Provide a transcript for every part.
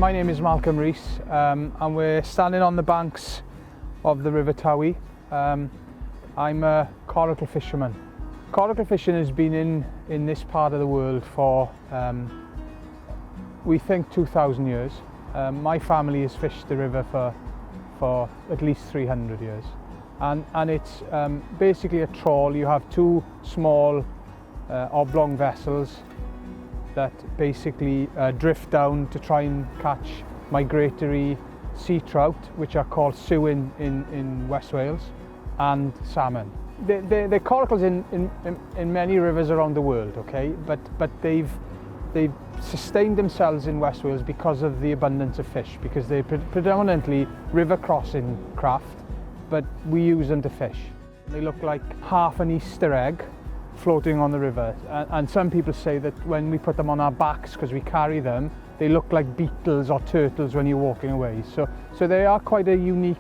My name is Malcolm Rees, and we're standing on the banks of the River Towy. I'm a coracle fisherman. Coracle fishing has been in this part of the world for, we think, 2,000 years. My family has fished the river for at least 300 years. And it's basically a trawl. You have two small oblong vessels that basically drift down to try and catch migratory sea trout, which are called sewin in West Wales, and salmon. They're coracles in many rivers around the world, okay? But they've sustained themselves in West Wales because of the abundance of fish, because they're predominantly river crossing craft, but we use them to fish. They look like half an Easter egg floating on the river, and some people say that when we put them on our backs because we carry them, they look like beetles or turtles when you're walking away. So they are quite a unique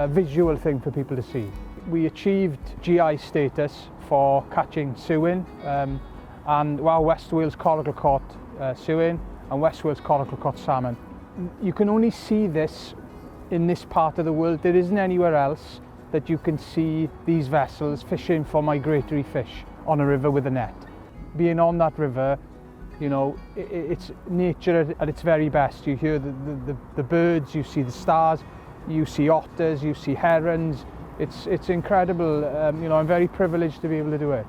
visual thing for people to see. We achieved GI status for catching sewin, and West Wales coracle caught sewin and West Wales coracle caught salmon. You can only see this in this part of the world. There isn't anywhere else that you can see these vessels fishing for migratory fish on a river with a net. Being on that river, you know, it's nature at its very best. You hear the birds, you see the stars, you see otters, you see herons. It's incredible. You know, I'm very privileged to be able to do it.